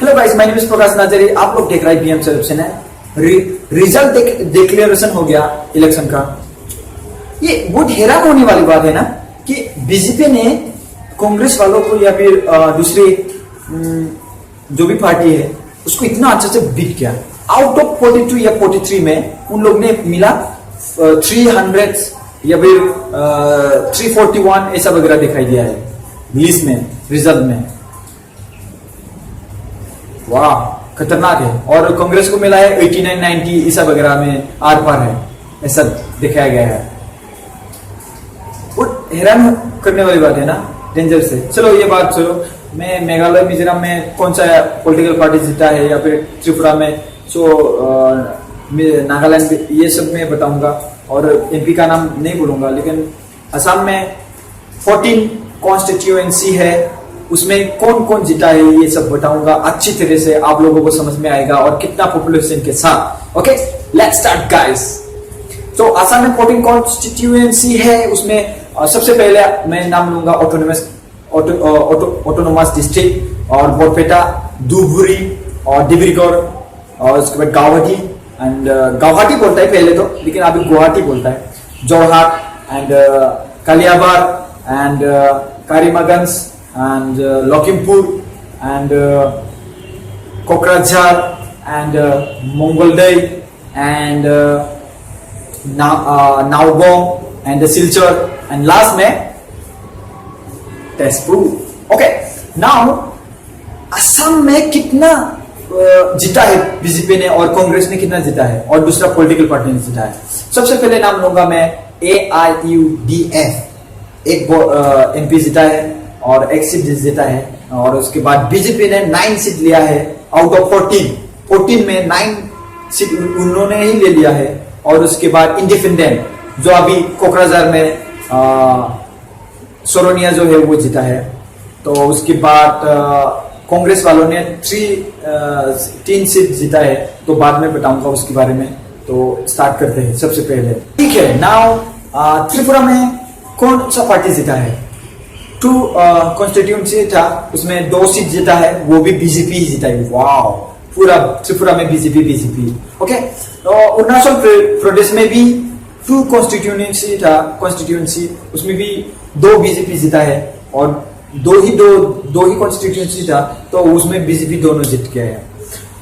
Hello guys, my name is Prakash Nazari. आप लोग देख रहे हैं बीएम सेलेक्शन है। रिजल्ट डिक्लेरेशन हो गया इलेक्शन का। ये बहुत हैरान होने वाली बात है ना कि बीजेपी ने कांग्रेस वालों को या फिर दूसरी जो भी पार्टी है उसको इतना अच्छे से बीट किया। आउट ऑफ 42 या 43 में उन लोग ने मिला 300 या फिर 341 ऐसा वगैरह दिखाई दिया है लिस्ट में, रिजल्ट में। वाह, खतरनाक है। और कांग्रेस को मिला है 89, 90 ऐसा वगैरह में आर पार है, ऐसा दिखाया गया है। बहुत हैरान करने वाली बात है ना, डेंजर से। चलो ये बात छोड़ो, मैं मेघालय मिजोरम में कौन सा पॉलिटिकल पार्टी जीता है या फिर त्रिपुरा में नागालैंड, ये सब मैं बताऊंगा। और एमपी का नाम नहीं बोलूंगा, लेकिन असम में 14 कॉन्स्टिट्यूएंसी है, उसमें कौन कौन जीता है ये सब बताऊंगा। अच्छी तरह से आप लोगों को समझ में आएगा और कितना पॉपुलेशन के साथ। Okay, let's start guys. तो असम में 14 कॉन्स्टिट्यूएंसी है, उसमें सबसे पहले मैं नाम लूंगा ऑटोनोमस डिस्ट्रिक्ट, और बोरपेटा, धुबरी और डिब्रूगढ़, और उसके बाद गुवाहाटी एंड गुवाहाटी बोलता है पहले तो, लेकिन अभी गुवाहाटी बोलता है। Jorhat and Kaliabor and Karimganj and Lakhimpur and Kokrajhar and Mongolday and Naubong and Silchar and last में तेजपुर। ओके, नाउ असम में कितना जीता है बीजेपी ने और कांग्रेस ने कितना जीता है और दूसरा पॉलिटिकल पार्टी ने जीता है। सबसे पहले नाम लूंगा मैं AIUDF, एक एमपी जीता है और एक सीट जीता है। और उसके बाद बीजेपी ने 9 सीट लिया है आउट ऑफ 14 में 9 सीट उन्होंने ही ले लिया है। और उसके बाद इंडिपेंडेंट जो अभी कोकराझार में सोरोनिया जो है वो जीता है। तो उसके बाद कांग्रेस वालों ने 3 सीट जीता है, तो बाद में बताऊंगा उसके बारे में। तो स्टार्ट करते हैं सबसे पहले। ठीक है, नाउ त्रिपुरा में कौन सा पार्टी जीता है। 2 कॉन्स्टिट्यूएंसी था, उसमें 2 सीट जीता है, वो भी बीजेपी ही जीता है। वाओ, पूरा त्रिपुरा में बीजेपी। ओके, तो अरुणाचल प्रदेश में भी 2 कॉन्स्टिट्यूएंसी उसमें भी 2 बीजेपी जीता है, और दो ही कॉन्स्टिट्यूएंसी था, तो उसमें बीजेपी दोनों जीत गए हैं।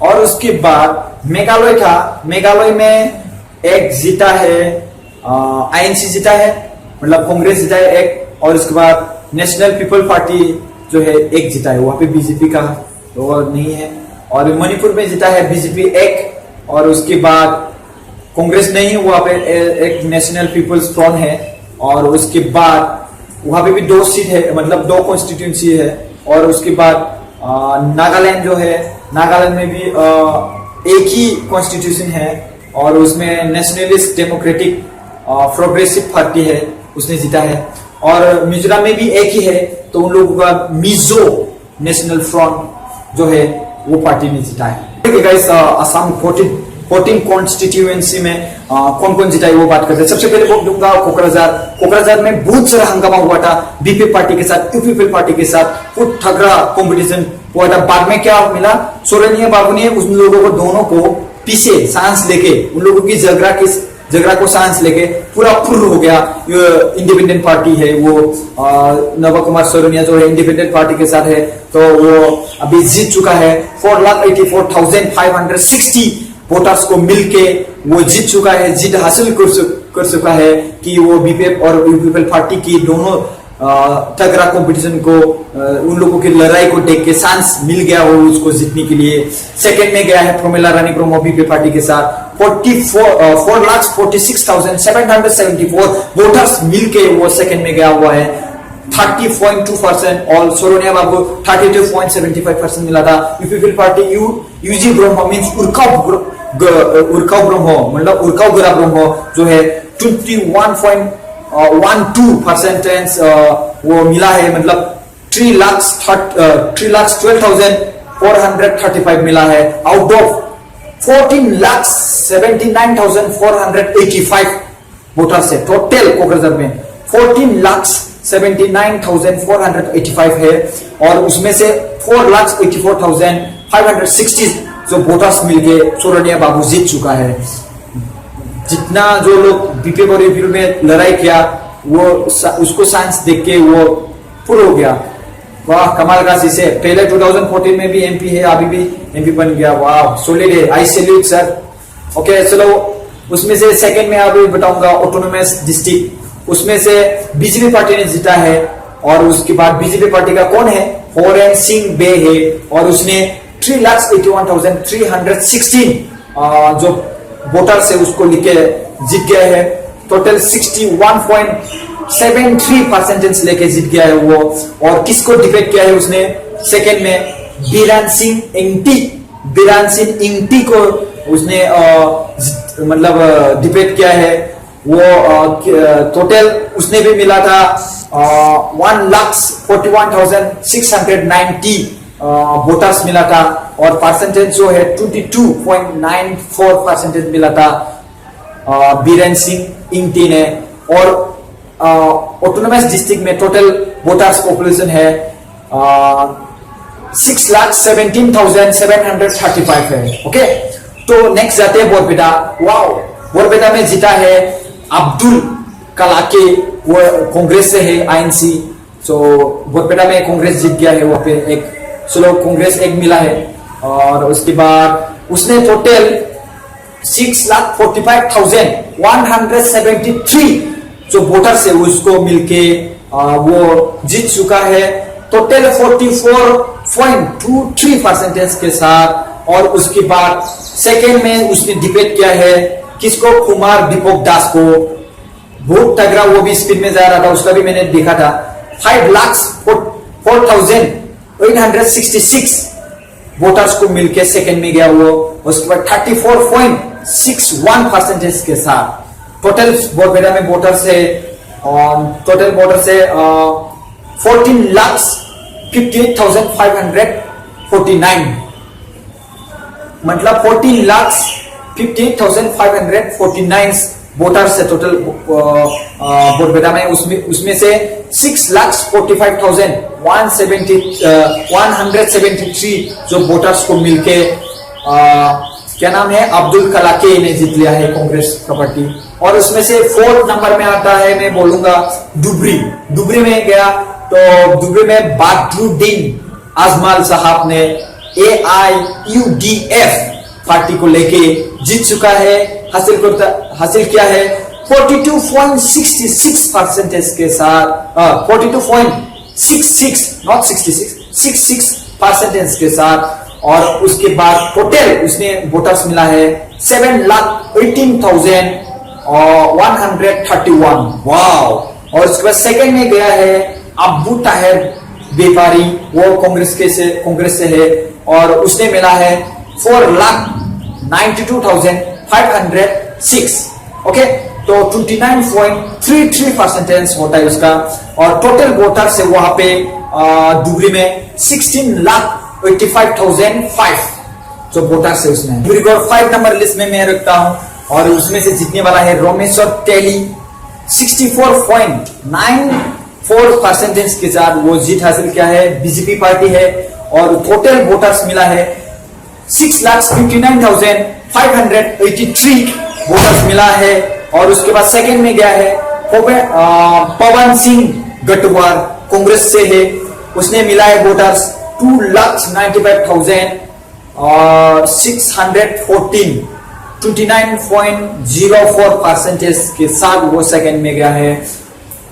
और उसके बाद मेघालय था, मेघालय में एक जीता है INC जीता है, मतलब कांग्रेस जीता है एक, और उसके बाद नेशनल पीपल पार्टी जो है एक जीता है, वहां पे बीजेपी का तो नहीं है। और मणिपुर में जीता है बीजेपी एक, और उसके बाद कांग्रेस नहीं, वहां पे एक नेशनल पीपल्स फ्रंट है। और उसके बाद वहां पे भी 2 सीट है, मतलब 2 कॉन्स्टिट्यूएंसी है। और उसके बाद नागालैंड जो है, नागालैंड में भी एक ही कॉन्स्टिट्यूशन है, और उसमें नेशनलिस्ट डेमोक्रेटिक प्रोग्रेसिव पार्टी है, उसने जीता है। और मिजोरम में भी एक ही है, तो उन लोगों का मिजो नेशनल फ्रंट जो है वो पार्टी ने जीता है। ठीक है गाइस, असम 14 कॉन्स्टिट्यूएंसी में कौन कौन जीता है वो बात करते हैं। सबसे पहले बोल दूंगा कोकराझार में बहुत सारा हंगामा हुआ था बीपीएफ पार्टी के साथ, यूपीपीएल पार्टी के साथ, बहुत तगड़ा कॉम्पिटिशन हुआ था। बाद में क्या मिला, सोरेनिया बाबू ने उन लोगों को दोनों को पीछे सांस लेके, उन लोगों की झगड़ा को सांस लेके पूरा फुर्र हो गया। इंडिपेंडेंट पार्टी है वो, नव कुमार सोरेनिया जो है इंडिपेंडेंट पार्टी के साथ है, तो वो अभी जीत चुका है। 4,84,560 वोटर्स को मिलके वो जीत चुका है, जीत हासिल कर चुका है कि वो बीपीएफ और यूपीपीएल पार्टी की दोनों तगड़ा कंपटीशन को, उन लोगों की लड़ाई को देख के सांस मिल गया वो उसको जीतने के लिए। सेकंड में गया है प्रोमिला रानी ब्रह्मो बीपीएफ पार्टी के साथ। 4,46,774 वोटर्स मिलके वो सेकंड में गया हुआ है। 30.2% और सोरोनिया बाबू 32.75% मिला था। यूपीपीएल पार्टी यूजी ब्रह्मो मींस उरकाव ब्रह्मो, मतलब उरकाव गुरा ब्रह्मो जो है 21.12% वो मिला है, मतलब 3,12,435 मिला है आउट ऑफ 14,79,485 वोटर्स है टोटल कोकराझार में। 14,79,485 है, और उसमें से 4,84,000 560 जो वोटर्स मिलके सोरनिया बाबू जीत चुका है। जितना जो लोग बीपी बोरीवली में लड़ाई किया वो उसको साइंस देख के वो फुल हो गया। वाह, कमाल का चीज है। पहले 2014 में भी एमपी है, अभी भी एमपी बन गया। वाह, सॉलिड है, आई सैल्यूट सर। ओके चलो, उसमें से सेकंड में अभी बताऊंगा ऑटोनोमस डिस्ट्रिक्ट, उसमें से बीजेपी पार्टी ने जीता है। और उसके बाद बीजेपी पार्टी का कौन है, होरेन सिंह बे है, और उसने 3,81,316 जो वोटर से उसको लेके जीत गया है। टोटल 61.73% लेके जीत गया है वो। और किसको डिफेट किया है उसने सेकंड में, बीरान सिंह इंगटी को उसने मतलब डिफेट किया है वो। टोटल उसने भी मिला था 1,41,690 वोटर्स मिला था। और परसेंटेज जो है 22.94% मिला था बीरेन सिंह इंगटी ने। और ऑटोनोमस डिस्ट्रिक्ट में टोटल वोटर्स पॉपुलेशन है 6,17,735 है। ओके, तो नेक्स्ट जाते हैं बोरपेटा। वाओ, बोरपेटा में जीता है अब्दुल कलाके, वो कांग्रेस से है, आईएनसी। तो बोरपेटा में कांग्रेस जीत गया है वहां पे एक, चलो कांग्रेस एक मिला है। और उसके बाद उसने टोटल 6,45,173 जो वोटर से उसको मिलके वो जीत चुका है टोटल 44.23% के साथ। और उसके बाद सेकेंड में उसने डिबेट किया है किसको, कुमार दीपक दास को। बहुत तगड़ा, वो भी स्पीड में जा रहा था, उसका भी मैंने देखा था। 5,04,866 वोटर्स को मिलके सेकेंड में गया वो। उसके बाद 34.61% के साथ टोटल बोरपेटा में वोटर से 14,58,549, मतलब 14,58,549 वोटर से टोटल बोरपेटा में। उसमें से 6,45,173 जो वोटर्स को मिलके क्या नाम है, अब्दुल कलाके ने जीत लिया है कांग्रेस का पार्टी। और उसमें से 4th नंबर में आता है, मैं बोलूंगा डुबरी में गया। तो डुबरी में बदरुद्दीन अजमल साहब ने AIUDF पार्टी को लेके जीत चुका है, हासिल किया है 42.66% के साथ, 42.66 नॉट 66% के साथ। और उसके बाद टोटल उसने वोटर्स मिला है 7,18,131। वाओ। और उसके बाद सेकंड में गया है अब्बू ताहिर व्यापारी, वो कांग्रेस से है, और उसने मिला है 4,92,506। ओके, तो 29.33% होता है उसका। और टोटल वोटर से वहां पे डुबरी में 16,85,005 जो वोटर से उसने। डुबरी को 5 नंबर लिस्ट में मैं रखता हूं। और उसमें से जीतने वाला है रोमेश्वर तेली 64.94% के साथ वो जीत हासिल किया है, बीजेपी पार्टी है। और टोटल वोटर्स मिला है 6,59,583 वोटर्स मिला है। और उसके बाद सेकंड में गया है पवन सिंह गटवार, कांग्रेस से है, उसने मिला है वोटर्स 2,95,614, 29.04% के साथ वो सेकंड में गया है।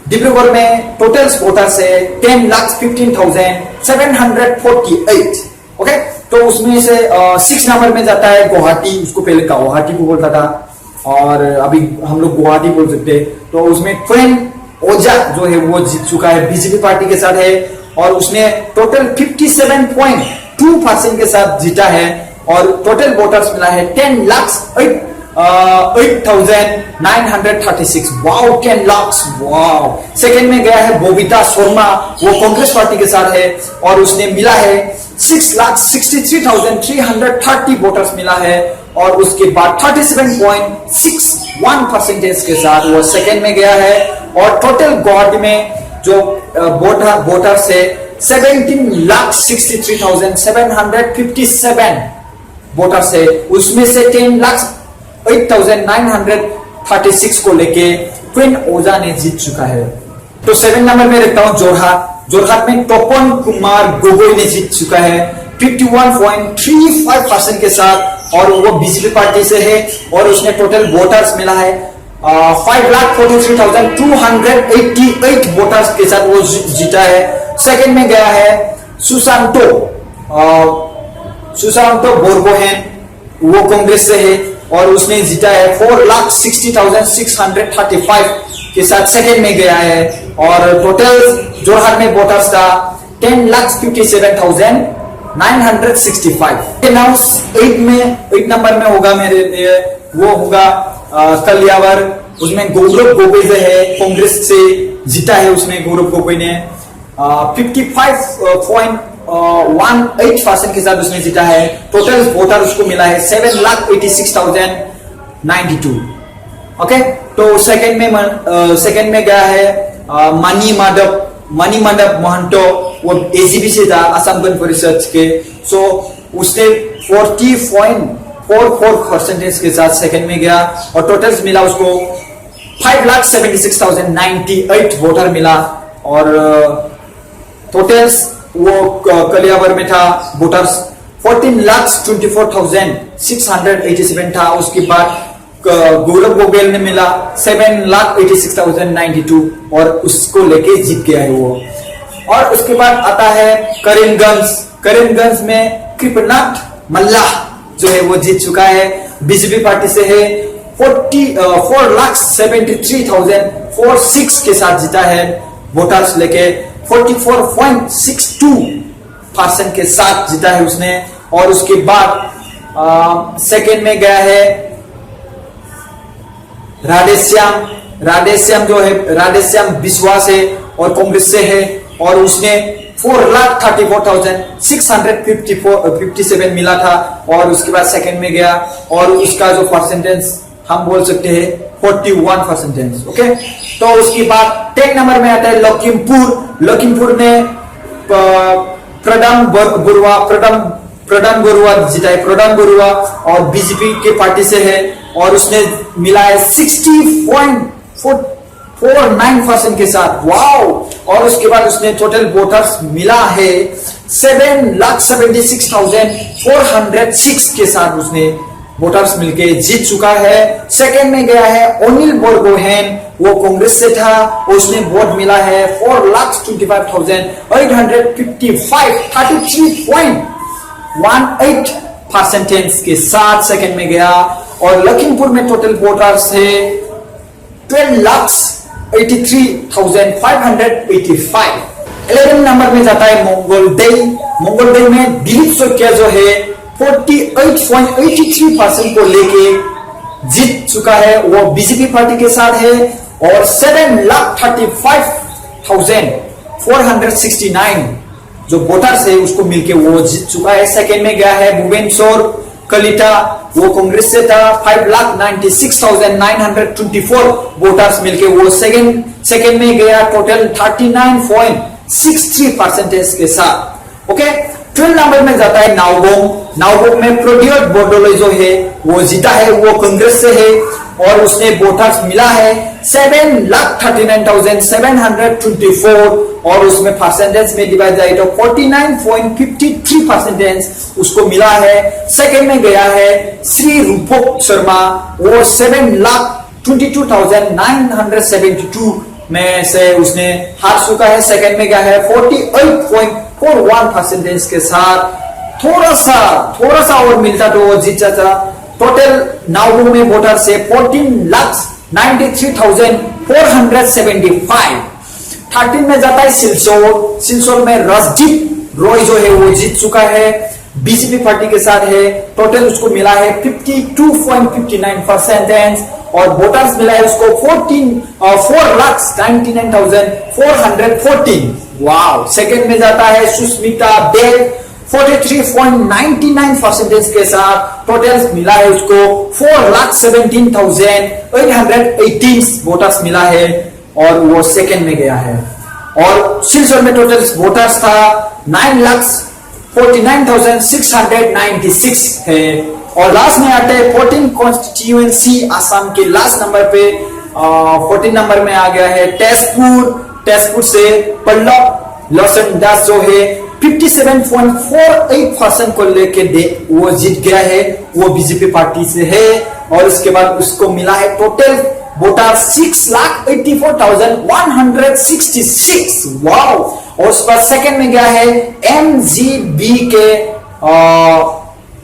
डिब्रूगढ़ में टोटल वोटर्स है 10,15,748। ओके, तो उसमें से 6 नंबर में जाता है गुवाहाटी, उसको पहले गुवाहाटी को बोलता था और अभी हम लोग गुवाहाटी बोल सकते हैं। तो उसमें ट्रेन ओझा जो है वो जीत चुका है, बीजेपी पार्टी के साथ है। और उसने टोटल 57.2% के साथ जीता है। और टोटल वोटर्स मिला है 10,08,936। वाओ, 10 लाख। वाओ। सेकेंड में गया है बबीता शर्मा, वो कांग्रेस पार्टी के साथ है, और उसने मिला है 6,63,330 वोटर्स मिला है। और उसके बाद 37.61% के साथ वो सेकेंड में गया है। और टोटल गुवाहाटी में जो वोटर्स है 17,63,757 वोटर्स है, उसमें से 10,08,936 को लेके ट्विन ओजा ने जीत चुका है। तो 7 नंबर में रखता हूं जोरहाट। जोरहाट में तोपन कुमार गोगोई ने जीत चुका है 51.35% के साथ, और वो बीजेपी पार्टी से है, और उसने टोटल वोटर्स मिला है 5,43,288 वोटर्स के साथ वो जीता है। सेकंड में गया है सुशांतो बोरगोहेन, वो कांग्रेस से है, और उसने जीता है 4,60,635 के साथ सेकंड में गया है। और टोटल जोरहाट में वोटर्स था 10,57,965। 8 नंबर में होगा मेरे लिए, वो होगा कलियावर। उसमें गौरव गोगोई जो है कांग्रेस से जीता है, उसमें गौरव गोगोई ने 55.18% के साथ उसने जीता है। टोटल वोटर उसको मिला है 7,86,092। ओके, तो सेकंड में गया है मणि माधव महंतो, वो एजीपी से था, असम गण परिषद के। सो उसने 40.44% के साथ सेकंड में गया, और टोटल्स मिला उसको 5,76,098 वोटर मिला। और टोटल्स वो कलियावर में था वोटर्स 14,24,687 था। उसके बाद गौरव गोगोई ने मिला 7,86,092, और उसको लेके जीत गया है वो। और उसके बाद आता है करीमगंज में कृपनाथ मल्लाह जो है वो जीत चुका है, बीजेपी पार्टी से है। 4,73,046 के साथ जीता है, वोटर्स लेके 44.62% के साथ जीता है उसने। और उसके बाद सेकेंड में गया है राधेश्याम जो है, राधेश्याम विश्वास है और कांग्रेस से है, और उसने 4,34,657 मिला था, और उसके बाद सेकंड में गया, और उसका जो परसेंटेज हम बोल सकते हैं 41%। ओके, तो उसके बाद 10 नंबर में आता है लखीमपुर में प्रदान बरुआ जीता है। प्रदान बरुआ और बीजेपी के पार्टी से है, और उसने मिला है 60.49% के साथ। वाओ! और उसके बाद उसने टोटल वोटर्स मिला है 7,76,406 के साथ उसने वोटर्स मिलके जीत चुका है। सेकंड में गया है अनिल बोरगोहेन, वो कांग्रेस से था, उसने वोट मिला है 4,25,855 33.18% के साथ सेकंड में गया। और लखीमपुर में टोटल वोटर्स है 12,83,585। 11 नंबर में जाता है मंगोलदै में दिलीप सोकिया जो है 48.83% को लेके जीत चुका है, वो बीजेपी पार्टी के साथ है। और 7,35,469 जो वोटर्स है उसको मिलके वो जीत चुका है। सेकंड में गया है भुवनेश्वर कलिता, वो कांग्रेस से था 5,96,924 वोटर्स मिलके वो सेकंड में गया, टोटल 39.63% के साथ। ओके, 12 नंबर में जाता है नाओबोंग में प्रोडियोट बोर्डोले जो है वो जीता है, वो कांग्रेस से है, और उसने वोटर्स मिला है 7,39,724, और उसमें परसेंटेज में डिवाइड जाए तो 49.53% उसको मिला है। सेकंड में गया है श्री रूपक शर्मा, वो 7,22,972 में से उसने हार चुका है। सेकंड में गया है 48.41% के साथ, थोड़ा सा और मिलता तो वो जीत जाता। टोटल नाओबोंग में वोटर से 14,93,475। 13 में जाता है सिलचर में राजदीप रॉय जो है वो जीत चुका है, बीजेपी पार्टी के साथ है। टोटल उसको मिला है 52.59%, और वोटर्स मिला है उसको 4,99,414। वाव! सेकंड में जाता है सुष्मिता बेल 43.99% के साथ, टोटल मिला है उसको 4,17,818 वोटर्स मिला है, और वो सेकंड में गया है। और सिलचर में टोटल वोटर्स था 9,49,696 है। और लास्ट में आते हैं 14 कॉन्स्टिट्यूएंसी आसाम के लास्ट नंबर पे 14 नंबर में आ गया है तेजपुर से पल्लव लोचन दास जो है 57.48% को लेके वो जीत गया है, वो बीजेपी पार्टी से है। और उसके बाद उसको मिला है टोटल वोटर 6,84,166। वाओ। और उस पर सेकंड में गया है MGB के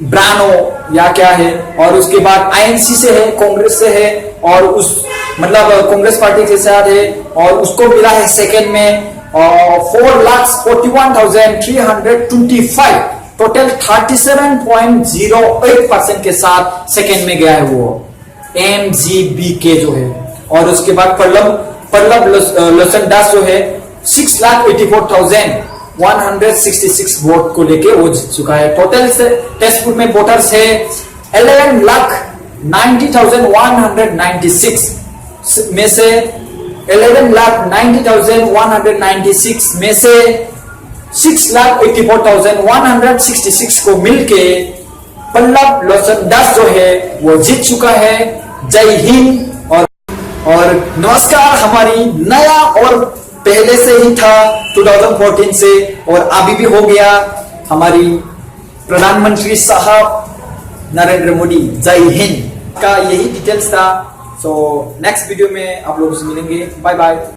ब्रानो या क्या है, और उसके बाद INC से है, कांग्रेस से है, और उस मतलब कांग्रेस पार्टी के साथ है, और उसको मिला है सेकंड में 4,41,325। टोटल 37.08% के साथ सेकंड में गया है वो MGB के जो है। और उसके बाद पल्लव लोचन दास जो है 6,84,166 वोट को लेके वो जीत चुका है। टोटल से तेजपुर में वोटर्स है 11,90,196 में से 11,90,196 में से 6,84,166 को मिलके पल्लव लोचन दास जो है वो जीत चुका है। जय हिंद और नमस्कार। हमारी नया और पहले से ही था 2014 से और अभी भी हो गया हमारी प्रधानमंत्री साहब नरेंद्र मोदी। जय हिंद का यही डिटेल्स था। सो नेक्स्ट वीडियो में आप लोगों से मिलेंगे। Bye bye.